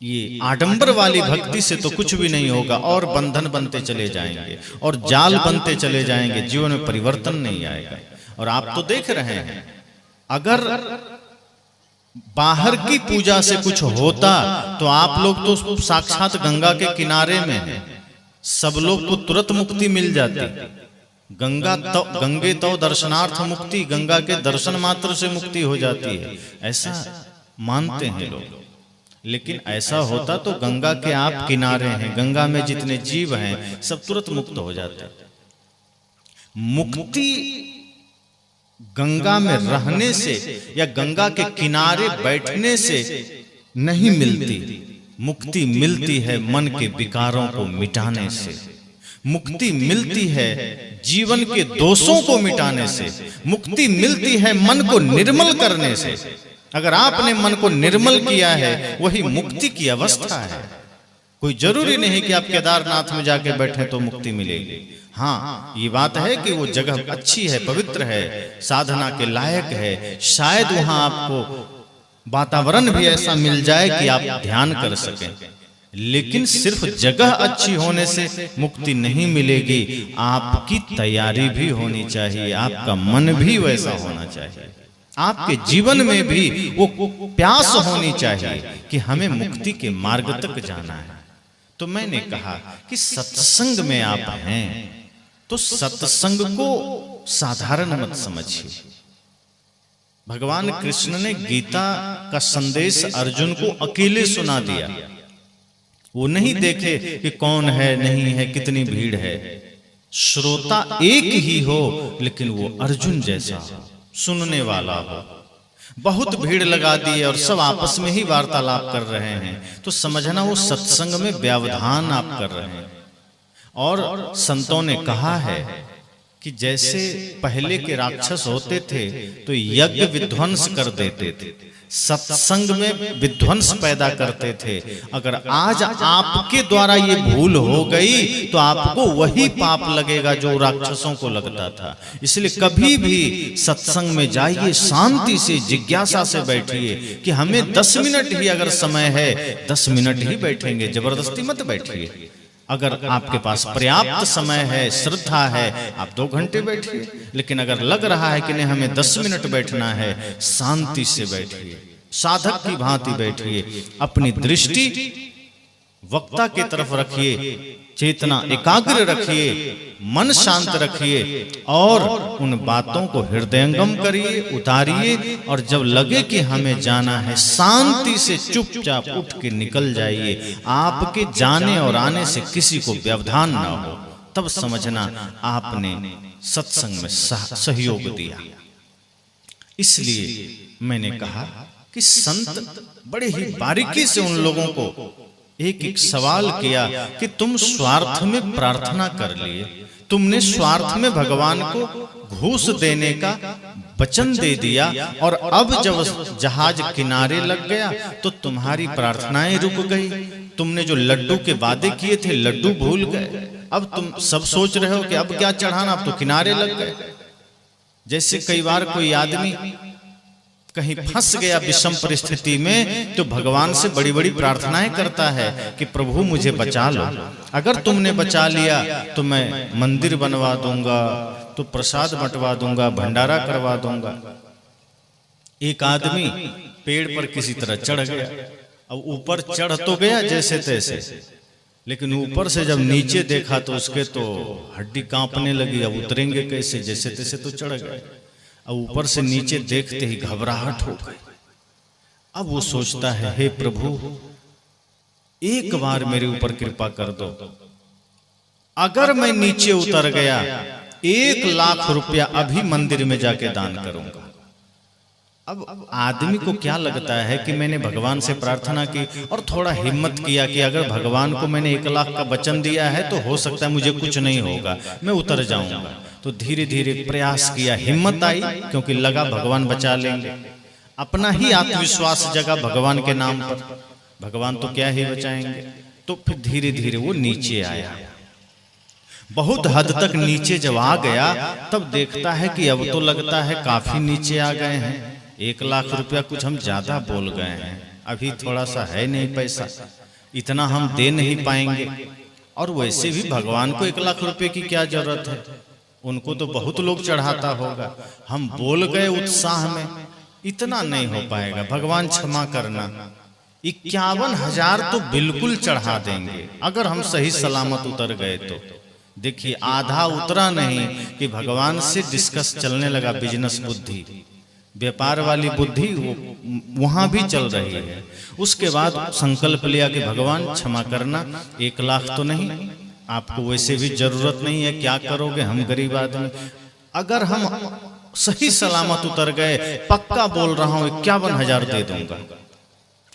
ये आडंबर वाली भक्ति से तो कुछ भी नहीं होगा, और बंधन बनते चले जाएंगे और जाल बनते चले जाएंगे, जीवन में परिवर्तन नहीं आएगा। और आप तो देख रहे हैं, अगर बाहर की पूजा से कुछ होता तो आप लोग तो साक्षात गंगा के किनारे में हैं, सब लोग को तुरंत मुक्ति मिल जाती। गंगे तो दर्शनार्थ मुक्ति, गंगा के दर्शन मात्र से मुक्ति हो जाती है, ऐसा मानते हैं लोग। लेकिन ऐसा होता तो गंगा के आप किनारे हैं, गंगा में जितने जीव हैं सब तुरंत मुक्त हो जाते। मुक्ति गंगा में रहने से या गंगा के किनारे बैठने से नहीं मिलती, मुक्ति मिलती है मन के विकारों को मिटाने से, मुक्ति मिलती है जीवन के दोषों को मिटाने से, मुक्ति मिलती है मन को निर्मल करने से। अगर आपने मन को निर्मल किया है वही मुक्ति की अवस्था है। कोई जरूरी नहीं कि आप केदारनाथ में जाके बैठे तो मुक्ति मिलेगी। हाँ, ये बात है कि वो जगह अच्छी है, पवित्र है, साधना के लायक है, शायद वहां आपको वातावरण भी ऐसा मिल जाए कि आप ध्यान कर सकें। लेकिन सिर्फ जगह अच्छी होने से मुक्ति नहीं मिलेगी, आपकी तैयारी भी होनी चाहिए, आपका मन भी वैसा होना चाहिए, आपके जीवन में भी वो प्यास होनी चाहिए कि हमें मुक्ति के मार्ग तक जाना है। तो मैंने कहा कि सत्संग में आप हैं तो सत्संग को साधारण मत समझिए। भगवान कृष्ण ने गीता का संदेश अर्जुन को अकेले सुना दिया, वो नहीं देखे कि कौन है नहीं है, कितनी भीड़ है। श्रोता एक ही हो लेकिन वो अर्जुन जैसा हो, सुनने वाला हो। बहुत भीड़ लगा दी है और सब आपस में ही वार्तालाप कर रहे हैं तो समझना वो सत्संग में व्यवधान आप कर रहे हैं। और संतों ने कहा है कि जैसे पहले के राक्षस होते थे तो यज्ञ विध्वंस कर देते थे, सत्संग में विध्वंस पैदा करते थे। अगर आज आपके द्वारा ये भूल हो गई तो आपको वही पाप लगेगा जो राक्षसों को लगता था। इसलिए कभी भी सत्संग में जाइए, शांति से जिज्ञासा से बैठिए कि हमें 10 मिनट ही अगर समय है 10 मिनट ही बैठेंगे, जबरदस्ती मत बैठिए। अगर आपके पास पर्याप्त समय है, श्रद्धा है, आप 2 घंटे बैठिए। लेकिन अगर लग रहा है कि नहीं हमें 10 मिनट बैठना है, शांति से बैठिए, साधक की भांति बैठिए, अपनी दृष्टि वक्ता की तरफ रखिए, चेतना एकाग्र रखिए, मन शांत रखिए और उन बातों को हृदयंगम करिए, उतारिए। और जब लगे कि हमें जाना है, शांति से चुपचाप उठ के निकल जाइए। आपके जाने और आने से किसी को व्यवधान ना हो, तब समझना आपने सत्संग में सहयोग दिया। इसलिए मैंने कहा कि संत बड़े ही बारीकी से उन लोगों को एक एक सवाल किया कि तुम स्वार्थ में प्रार्थना कर लिए, तुमने स्वार्थ में भगवान को घूस देने का वचन दे दिया और अब जब जहाज किनारे लग गया तो तुम्हारी प्रार्थनाएं रुक गई। तुमने जो लड्डू के वादे किए थे लड्डू भूल गए। अब तुम सब सोच रहे हो कि अब क्या चढ़ाना, अब तो किनारे लग गए। जैसे कई बार कोई आदमी कहीं फंस गया विषम परिस्थिति में तो भगवान से बड़ी बड़ी प्रार्थनाएं करता है कि प्रभु मुझे बचा लो। अगर तुमने बचा लिया तो मैं मंदिर बनवा दूंगा, तो प्रसाद बंटवा दूंगा, भंडारा करवा दूंगा। एक आदमी पेड़ पर किसी तरह चढ़ गया। अब ऊपर चढ़ तो गया जैसे तैसे, लेकिन ऊपर से जब नीचे देखा तो उसके तो हड्डी कांपने लगी। अब उतरेंगे कैसे, जैसे तैसे तो चढ़ गए। अब ऊपर से नीचे देखते ही घबराहट हो गई। अब वो सोचता है, हे प्रभु एक बार मेरे ऊपर कृपा कर दो, अगर मैं नीचे उतर गया 1 लाख रुपया अभी मंदिर में जाके दान करूंगा। अब आदमी को क्या लगता है कि मैंने भगवान से प्रार्थना की और थोड़ा हिम्मत किया कि अगर भगवान को मैंने 1 लाख का वचन दिया है तो हो सकता है मुझे कुछ नहीं होगा, मैं उतर जाऊंगा। तो धीरे धीरे प्रयास किया, हिम्मत आई क्योंकि लगा भगवान बचा लेंगे। अपना ही आत्मविश्वास जगा भगवान के नाम पर, भगवान तो क्या ही बचाएंगे। तो फिर धीरे धीरे वो नीचे आया। बहुत हद तक नीचे जब आ गया तब देखता है कि अब तो लगता है काफी नीचे आ गए हैं, 1 लाख रुपया कुछ हम ज्यादा बोल गए हैं। अभी थोड़ा सा है नहीं पैसा, इतना हम दे नहीं पाएंगे। और वैसे भी भगवान को 1 लाख रुपए की क्या जरूरत है, उनको तो बहुत लोग चढ़ाता होगा। हम बोल गए उत्साह में, इतना नहीं हो पाएगा, भगवान क्षमा करना। 51,000 तो बिल्कुल चढ़ा देंगे अगर हम सही सलामत उतर गए तो। देखिए आधा उतरा नहीं कि भगवान से डिस्कस चलने लगा, बिजनेस बुद्धि, व्यापार वाली बुद्धि वहां भी चल रही है। उसके बाद संकल्प लिया कि भगवान क्षमा करना, 1 लाख तो नहीं, आपको वैसे भी जरूरत नहीं है, क्या करोगे, हम गरीब आदमी। अगर हम सही सलामत उतर गए, पक्का बोल रहा हूं 51,000 दे दूंगा।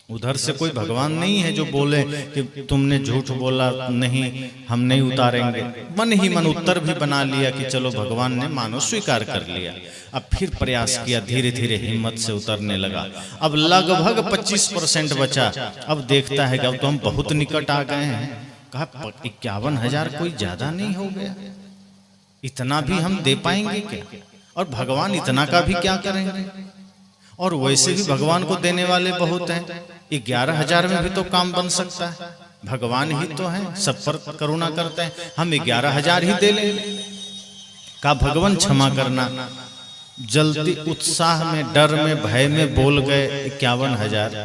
उधर से कोई भगवान नहीं है जो बोले कि तुमने झूठ बोला, नहीं हम नहीं उतारेंगे। मन ही मन उत्तर भी बना लिया कि चलो भगवान ने मानो स्वीकार कर लिया। अब फिर प्रयास किया, धीरे धीरे हिम्मत से उतरने लगा। अब लगभग 25% बचा। अब देखता है कि अब तो हम बहुत निकट आ गए हैं। कहा 51,000 कोई ज्यादा नहीं हो गया, इतना भी हम दे पाएंगे क्या, और भगवान इतना का भी क्या करेंगे। और वैसे भी भगवान को देने वाले बहुत हैं, 11,000 में भी तो काम बन सकता है, भगवान ही तो हैं, सब पर करुणा करते हैं, हम 11,000 ही दे लेंगे। का भगवान क्षमा करना। जल्दी उत्साह में, डर में, भय में बोल गए 51,000,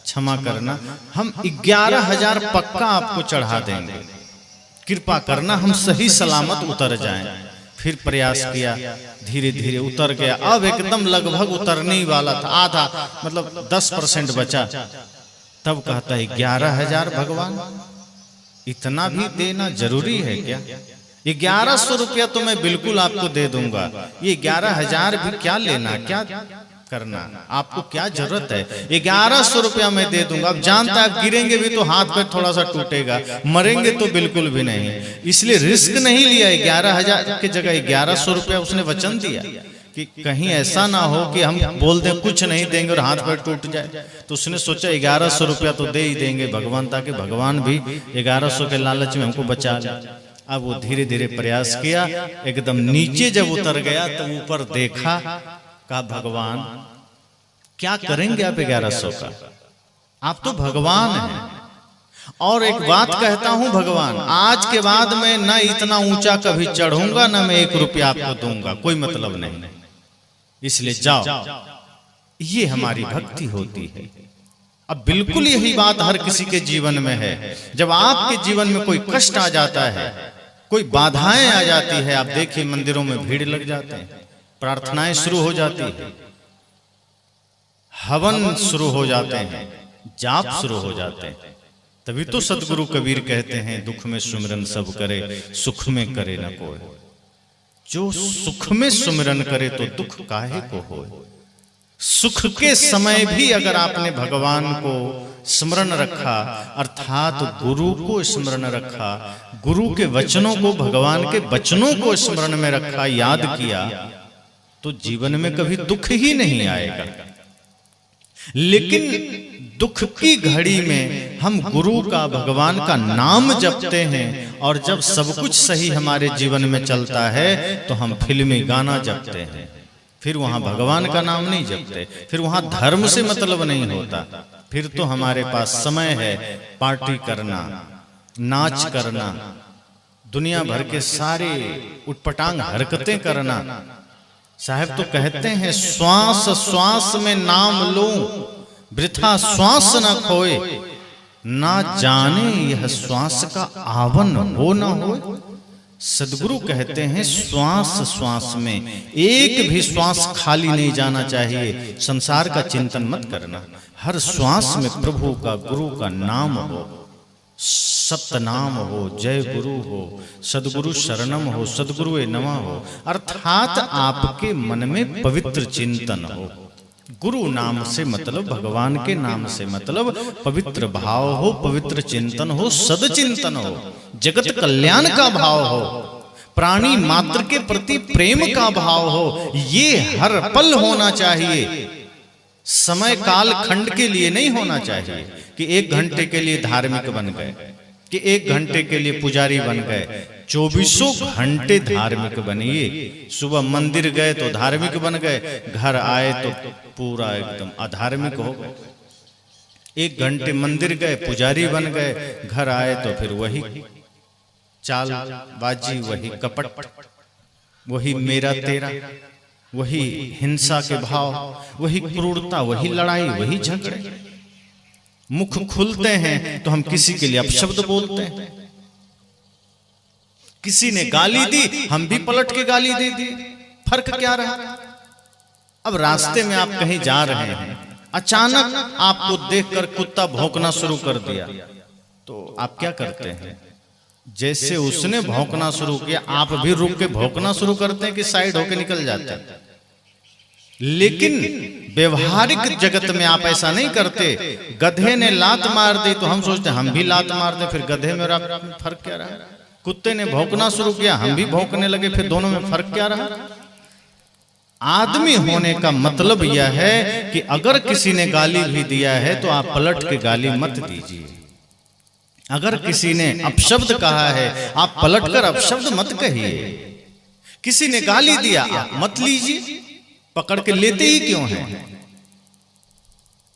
क्षमा करना, हम 11,000 पक्का आपको चढ़ा देंगे, कृपा करना हम सही सलामत उतर जाएं। फिर प्रयास किया, धीरे धीरे उतर गया। अब एकदम लगभग उतरने ही वाला था, आधा मतलब 10% बचा। तब कहता है 11,000 भगवान, इतना भी देना जरूरी है क्या? 1100 रुपया तो मैं बिल्कुल आपको दे दूंगा, ये 11,000 भी क्या लेना, क्या करना, आपको क्या जरूरत है? 1100 रुपया मैं दे दूंगा। अब जानता है आप गिरेंगे भी तो हाथ पैर थोड़ा सा टूटेगा, मरेंगे तो बिल्कुल भी नहीं, इसलिए रिस्क नहीं लिया। 11,000 की जगह 1100 रुपया उसने वचन दिया कि कहीं ऐसा ना हो कि हम बोल दें कुछ नहीं देंगे और हाथ पैर टूट जाए। तो उसने सोचा 1100 रुपया तो दे ही देंगे भगवान, ताकि भगवान भी 1100 के लालच में हमको बचा ले। अब वो धीरे धीरे प्रयास किया, एकदम नीचे जब उतर गया तो ऊपर देखा, कहा भगवान क्या करेंगे आप 1100 का, आप तो भगवान हैं। और एक बात कहता हूं भगवान, आज के बाद मैं ना इतना ऊंचा कभी चढ़ूंगा, ना मैं 1 रुपया आपको दूंगा, कोई मतलब नहीं, इसलिए जाओ। ये हमारी भक्ति होती है। अब बिल्कुल यही बात हर किसी के जीवन में है। जब आपके जीवन में कोई कष्ट आ जाता है, कोई बाधाएं आ जाती है, आप देखिए मंदिरों में भीड़ लग जाते हैं, प्रार्थनाएं शुरू हो जाती है, हवन शुरू हो जाते हैं, जाप शुरू हो जाते हैं। तभी तो सदगुरु कबीर कहते हैं, दुख में सुमिरन सब करे, सुख में करे न कोई। जो सुख में सुमिरन करे तो दुख काहे को होए। सुख के समय भी अगर आपने भगवान को स्मरण रखा, अर्थात गुरु को स्मरण रखा, गुरु के वचनों को, भगवान के वचनों को स्मरण में रखा, याद किया, तो जीवन में कभी दुख ही नहीं आएगा। लेकिन दुख की घड़ी में हम गुरु का, भगवान का नाम जपते हैं, और जब सब कुछ सही हमारे जीवन में चलता है तो हम फिल्मी गाना जपते हैं। फिर वहां भगवान का नाम नहीं जपते, फिर वहां धर्म से मतलब नहीं होता। फिर तो हमारे पास समय है पार्टी करना, नाच करना, दुनिया भर के सारे उटपटांग हरकतें करना। साहब तो कहते हैं, श्वास श्वास में नाम लो, वृथा श्वास न खोए, ना जाने यह श्वास का आवन हो न हो। सदगुरु कहते हैं, श्वास श्वास में एक भी श्वास खाली नहीं जाना चाहिए। संसार का चिंतन मत करना, हर श्वास में प्रभु का, गुरु का नाम हो, सप्तनाम हो, जय गुरु हो, सदगुरु शरणम हो, सदगुरु नमः हो, अर्थात आपके मन में पवित्र चिंतन हो। गुरु नाम से मतलब, भगवान के नाम से मतलब पवित्र भाव हो, पवित्र चिंतन हो, सदचिंतन हो, जगत कल्याण का भाव हो, प्राणी मात्र के प्रति प्रेम का भाव हो। ये हर पल होना चाहिए, समय काल खंड के लिए नहीं होना चाहिए कि 1 घंटे के लिए धार्मिक बन गए, कि 1 घंटे के लिए पुजारी बन गए। 24 घंटे धार्मिक बनिए। सुबह मंदिर गए तो धार्मिक बन गए, घर आए तो पूरा एकदम अधार्मिक हो गए। 1 घंटे मंदिर गए, पुजारी बन गए, घर आए तो फिर वही चालबाजी, वही कपट, वही मेरा तेरा, वही हिंसा के भाव, वही क्रूरता, वही लड़ाई, वही झगड़े। मुख खुलते हैं तो हम किसी के लिए अपशब्द बोलते हैं। किसी ने गाली दी, हम भी पलट के गाली दे दी। फर्क क्या रहा? अब रास्ते में आप कहीं जा रहे हैं, अचानक आपको देखकर कुत्ता भौंकना शुरू कर दिया, तो आप क्या करते हैं? जैसे उसने भौंकना शुरू किया, आप भी रुक के भौंकना शुरू करते हैं कि साइड होके निकल जाते हैं? लेकिन व्यवहारिक जगत में आप ऐसा नहीं करते। गधे ने लात मार दी तो हम सोचते हैं हम भी लात मार दें, फिर गधे में और फर्क क्या रहा? कुत्ते ने भौंकना शुरू किया, हम भी भौंकने लगे, फिर दोनों में फर्क क्या रहा? आदमी होने का मतलब यह है कि अगर किसी ने गाली भी दिया है तो आप पलट के गाली मत दीजिए। अगर किसी ने अपशब्द कहा है, आप पलटकर अपशब्द मत कहिए। किसी ने गाली दिया, आप मत लीजिए। पकड़ के लेते ही क्यों हैं?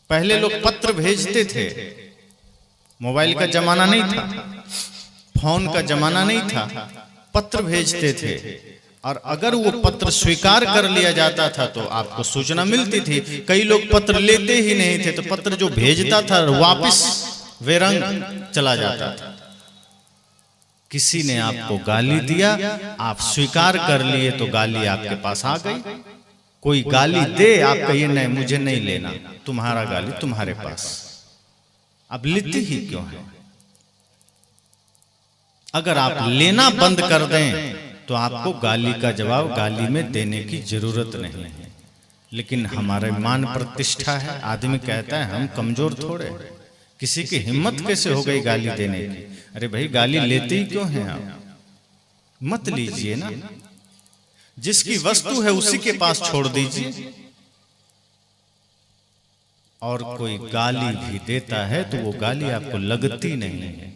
पहले लोग पत्र भेजते थे, मोबाइल का जमाना नहीं था, फोन का जमाना नहीं था, पत्र भेजते थे, और अगर वो पत्र स्वीकार कर लिया जाता था तो आपको सूचना मिलती थी। कई लोग पत्र लेते ही नहीं थे, तो पत्र जो भेजता था वापस बेरंग चला जाता था। किसी ने आपको गाली दिया, आप स्वीकार कर लिए तो गाली आपके पास आ गई। कोई गाली दे, आप कहिए नहीं मुझे नहीं लेना, तुम्हारा गाली तुम्हारे पास। अब लेते ही क्यों है? अगर आप लेना बंद कर दें तो आपको गाली का जवाब गाली में देने की जरूरत नहीं है। लेकिन हमारे मान प्रतिष्ठा है, आदमी कहता है हम कमजोर थोड़े, किसी की हिम्मत कैसे हो गई गाली देने की? अरे भाई गाली लेते ही क्यों हैं आप? मत लीजिए ना। जिसकी वस्तु है उसी के पास छोड़ दीजिए। और कोई गाली भी देता है तो वो गाली आपको लगती नहीं है,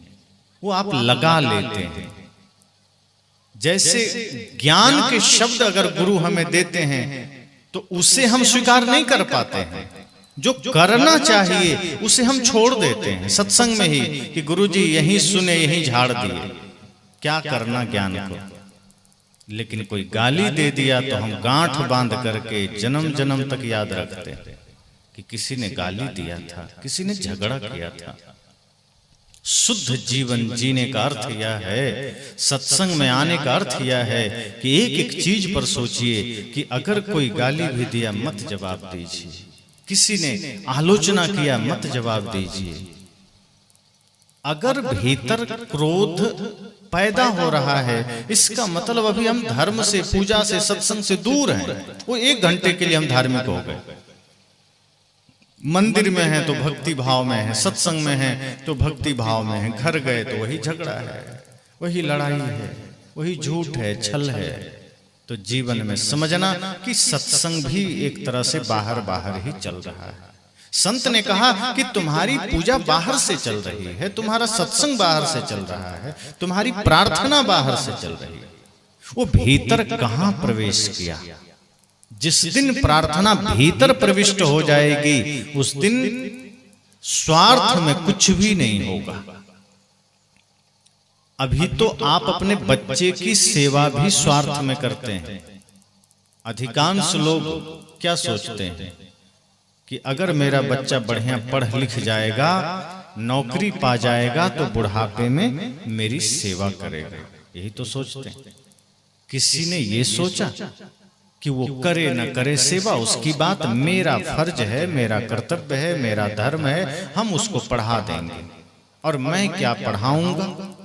वो आप लगा लेते हैं। जैसे ज्ञान के शब्द अगर गुरु हमें देते हैं तो उसे हम स्वीकार नहीं कर पाते हैं। जो करना चाहिए उसे हम छोड़ देते हैं। सत्संग में ही कि गुरुजी यहीं सुने यहीं झाड़ दिए, क्या करना ज्ञान को। लेकिन कोई गाली दे दिया तो हम गांठ बांध करके जन्म जन्म तक याद रखते हैं कि किसी ने गाली दिया था, किसी ने झगड़ा किया था। शुद्ध जीवन जीने का अर्थ यह है, सत्संग में आने का अर्थ यह है कि एक एक चीज पर सोचिए कि अगर कोई गाली भी दिया मत जवाब दीजिए, किसी ने आलोचना किया मत जवाब दीजिए। अगर भीतर क्रोध पैदा हो रहा है, इसका मतलब अभी हम धर्म से, पूजा से, सत्संग से दूर हैं। वो 1 घंटे के लिए हम धार्मिक हो गए। मंदिर में है तो भक्ति भाव में है, सत्संग में है तो भक्ति भाव में है, घर गए तो वही झगड़ा है, वही लड़ाई है, वही झूठ है, छल है। तो जीवन में समझना कि सत्संग भी एक तरह से बाहर बाहर ही चल रहा है। संत ने कहा कि तुम्हारी पूजा बाहर से चल रही है, तुम्हारा सत्संग बाहर से चल रहा है, तुम्हारी प्रार्थना बाहर से चल रही है। वो भीतर कहां प्रवेश किया? जिस दिन प्रार्थना भीतर प्रविष्ट हो जाएगी उस दिन स्वार्थ में कुछ भी नहीं होगा। अभी तो आप अपने बच्चे की सेवा भी स्वार्थ में करते हैं। अधिकांश लोग क्या सोचते हैं कि अगर मेरा बच्चा बढ़िया पढ़ लिख जाएगा, नौकरी पा जाएगा तो बुढ़ापे में मेरी सेवा करेगा। यही तो सोचते हैं। किसी ने ये सोचा कि वो करे न करे सेवा उसकी बात, मेरा फर्ज है, मेरा कर्तव्य है, मेरा धर्म है, हम उसको पढ़ा देंगे। और मैं क्या पढ़ाऊंगा?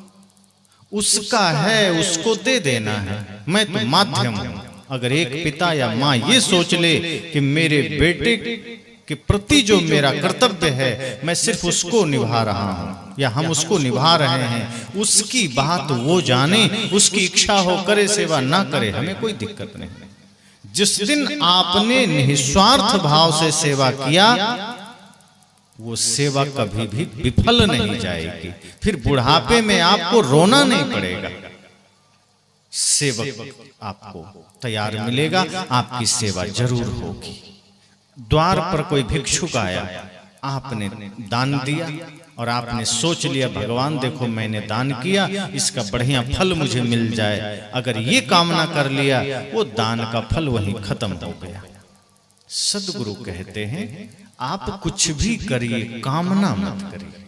उसका है, उसको दे देना है, मैं तो माध्यम हूं। अगर एक पिता या माँ ये सोच ले कि मेरे बेटे के प्रति जो मेरा कर्तव्य है मैं सिर्फ उसको निभा रहा हूं या हम उसको निभा रहे हैं, उसकी बात वो जाने, उसकी इच्छा हो करे सेवा, ना करे हमें कोई दिक्कत नहीं। जिस दिन आपने निस्वार्थ भाव से सेवा किया वो सेवा कभी भी विफल नहीं जाएगी। फिर बुढ़ापे में आपको रोना नहीं पड़ेगा। सेवक आपको तैयार मिलेगा, आपकी सेवा जरूर होगी। द्वार पर कोई भिक्षुक आया, आपने दान दिया और आपने सोच लिया भगवान देखो मैंने दान किया, इसका बढ़िया फल मुझे मिल जाए, अगर ये कामना कर लिया वो दान का फल वहीं खत्म हो गया। सदगुरु कहते हैं आप कुछ भी करिए, कामना मत करिए।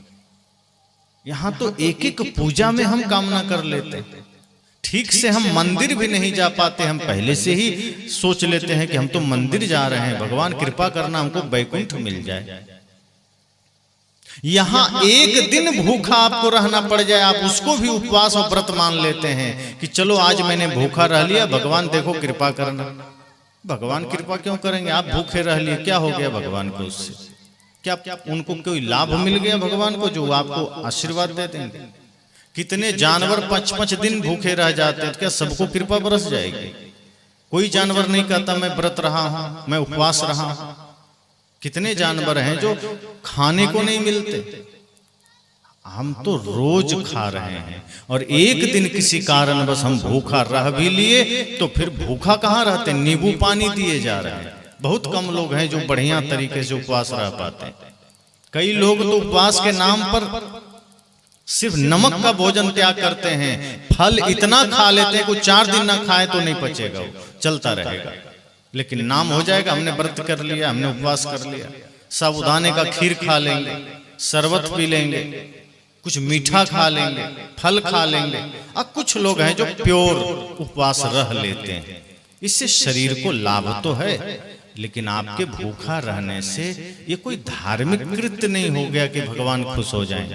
यहां तो एक एक पूजा में हम कामना कर लेते हैं। ठीक से हम मंदिर भी नहीं जा पाते, हम पहले से ही सोच लेते हैं कि हम तो मंदिर जा रहे हैं, भगवान कृपा करना हमको वैकुंठ मिल जाए। यहां एक दिन भूखा आपको रहना पड़ जाए, आप उसको भी उपवास और व्रत मान लेते हैं कि चलो आज मैंने भूखा रह लिया, भगवान देखो कृपा करना। भगवान कृपा क्यों करेंगे? आप भूखे रह लिए, क्या हो गया भगवान को उससे? क्या उनको कोई लाभ मिल गया भगवान को जो आपको आशीर्वाद दे देंगे? कितने जानवर 5-5 दिन भूखे रह जाते हैं, क्या सबको कृपा बरस जाएगी? कोई जानवर नहीं कहता मैं व्रत रहा हूं, मैं उपवास रहा हूं। कितने जानवर हैं जो खाने को नहीं मिलते, हम तो रोज खा रहे हैं। और एक दिन किसी कारणवश हम भूखा रह भी लिए तो फिर भूखा कहाँ रहते, नींबू पानी दिए जा रहे हैं। बहुत कम लोग हैं जो बढ़िया तरीके से उपवास रह पाते हैं। कई लोग तो उपवास के नाम पर सिर्फ नमक का भोजन त्याग करते हैं, फल इतना खा लेते हैं कि 4 दिन ना खाए तो नहीं पचेगा, चलता रहेगा, लेकिन नाम हो जाएगा हमने व्रत कर लिया, हमने उपवास कर लिया। साबूदाने का खीर खा लेंगे, शरबत पी लेंगे, कुछ मीठा खा लेंगे, फल खा लेंगे। अब कुछ लोग हैं जो प्योर उपवास रह लेते हैं। इससे शरीर को लाभ तो है, लेकिन आपके भूखा रहने से ये कोई धार्मिक कृत्य नहीं हो गया कि भगवान खुश हो जाएं।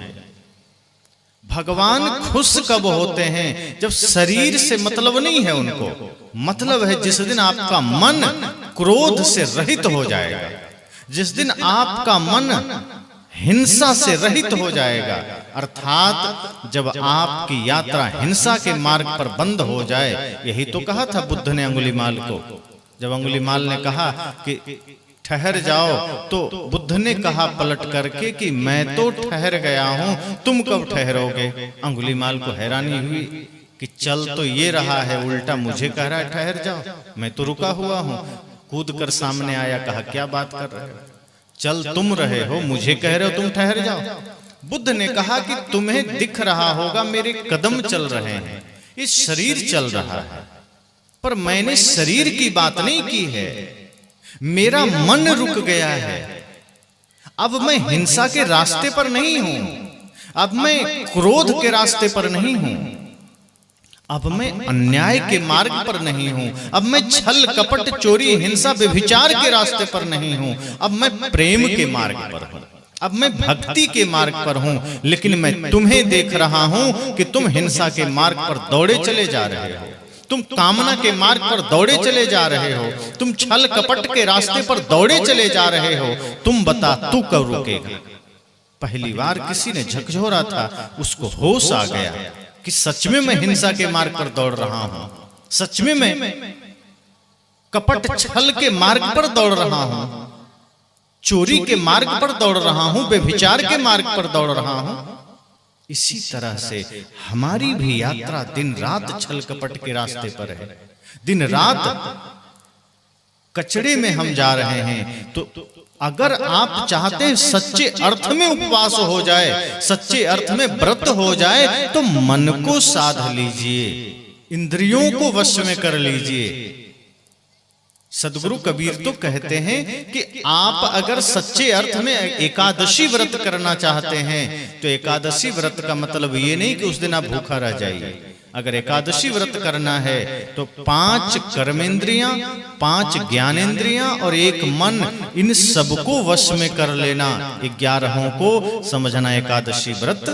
भगवान खुश कब होते हैं? जब शरीर से मतलब नहीं है उनको, मतलब है जिस दिन आपका मन क्रोध से रहित हो जाएगा, जिस दिन आपका मन हिंसा से रहित हो जाएगा, अर्थात जब आपकी यात्रा हिंसा के मार्ग पर बंद हो जाए। यही तो कहा था बुद्ध ने अंगुलीमाल को, जब अंगुलीमाल ने कहा कि ठहर जाओ, तो बुद्ध ने कहा पलट करके कि मैं तो ठहर गया हूं, तुम कब ठहरोगे? अंगुलीमाल को हैरानी हुई कि चल तो ये रहा है, उल्टा मुझे कह रहा है ठहर जाओ, मैं तो रुका हुआ हूं। कूद कर सामने आया, कहा क्या बात कर रहे हो, चल तुम रहे हो, मुझे कह रहे हो तुम ठहर जाओ। बुद्ध ने कहा कि तुम्हें दिख रहा होगा मेरे कदम चल रहे हैं, ये शरीर चल रहा है, पर मैंने शरीर की बात नहीं की है, मेरा मन रुक गया है। अब मैं हिंसा के रास्ते पर नहीं हूं, अब मैं क्रोध के रास्ते पर नहीं हूं, अब मैं अन्याय के मार्ग पर नहीं हूं, अब मैं छल कपट चोरी हिंसा व्यभिचार के रास्ते पर नहीं हूं, अब मैं प्रेम के मार्ग पर हूं, अब मैं भक्ति के मार्ग पर हूं। लेकिन मैं तुम्हें देख रहा हूं कि तुम हिंसा के मार्ग पर दौड़े चले जा रहे हो, तुम कामना के मार्ग पर दौड़े चले जा रहे हो, तुम छल कपट के रास्ते पर दौड़े चले जा रहे हो। तुम बता तू कब रुकेगा? पहली बार किसी ने झकझोरा था, उसको होश आ गया कि सच में मैं हिंसा के मार्ग पर दौड़ रहा हूं, सच में मैं कपट छल के मार्ग पर दौड़ रहा हूं, चोरी के मार्ग पर दौड़ रहा हूं, व्यभिचार के मार्ग पर दौड़ रहा हूं। इसी तरह से हमारी भी यात्रा दिन रात छल कपट के रास्ते पर है, दिन रात कचड़े में हम जा रहे हैं। तो अगर आप चाहते हैं सच्चे अर्थ में उपवास हो जाए, सच्चे अर्थ में व्रत हो जाए, तो मन को साध लीजिए, इंद्रियों को वश में कर लीजिए। सदगुरु कबीर तो कहते हैं कि आप अगर सच्चे अर्थ में एकादशी व्रत करना चाहते हैं, तो एकादशी व्रत का मतलब ये नहीं कि उस दिन आप भूखा रह जाइए। अगर एकादशी व्रत करना है तो 5 कर्मेंद्रियां, 5 ज्ञानेंद्रियां और 1 मन, इन सबको वश में कर लेना, 11 को समझना एकादशी व्रत।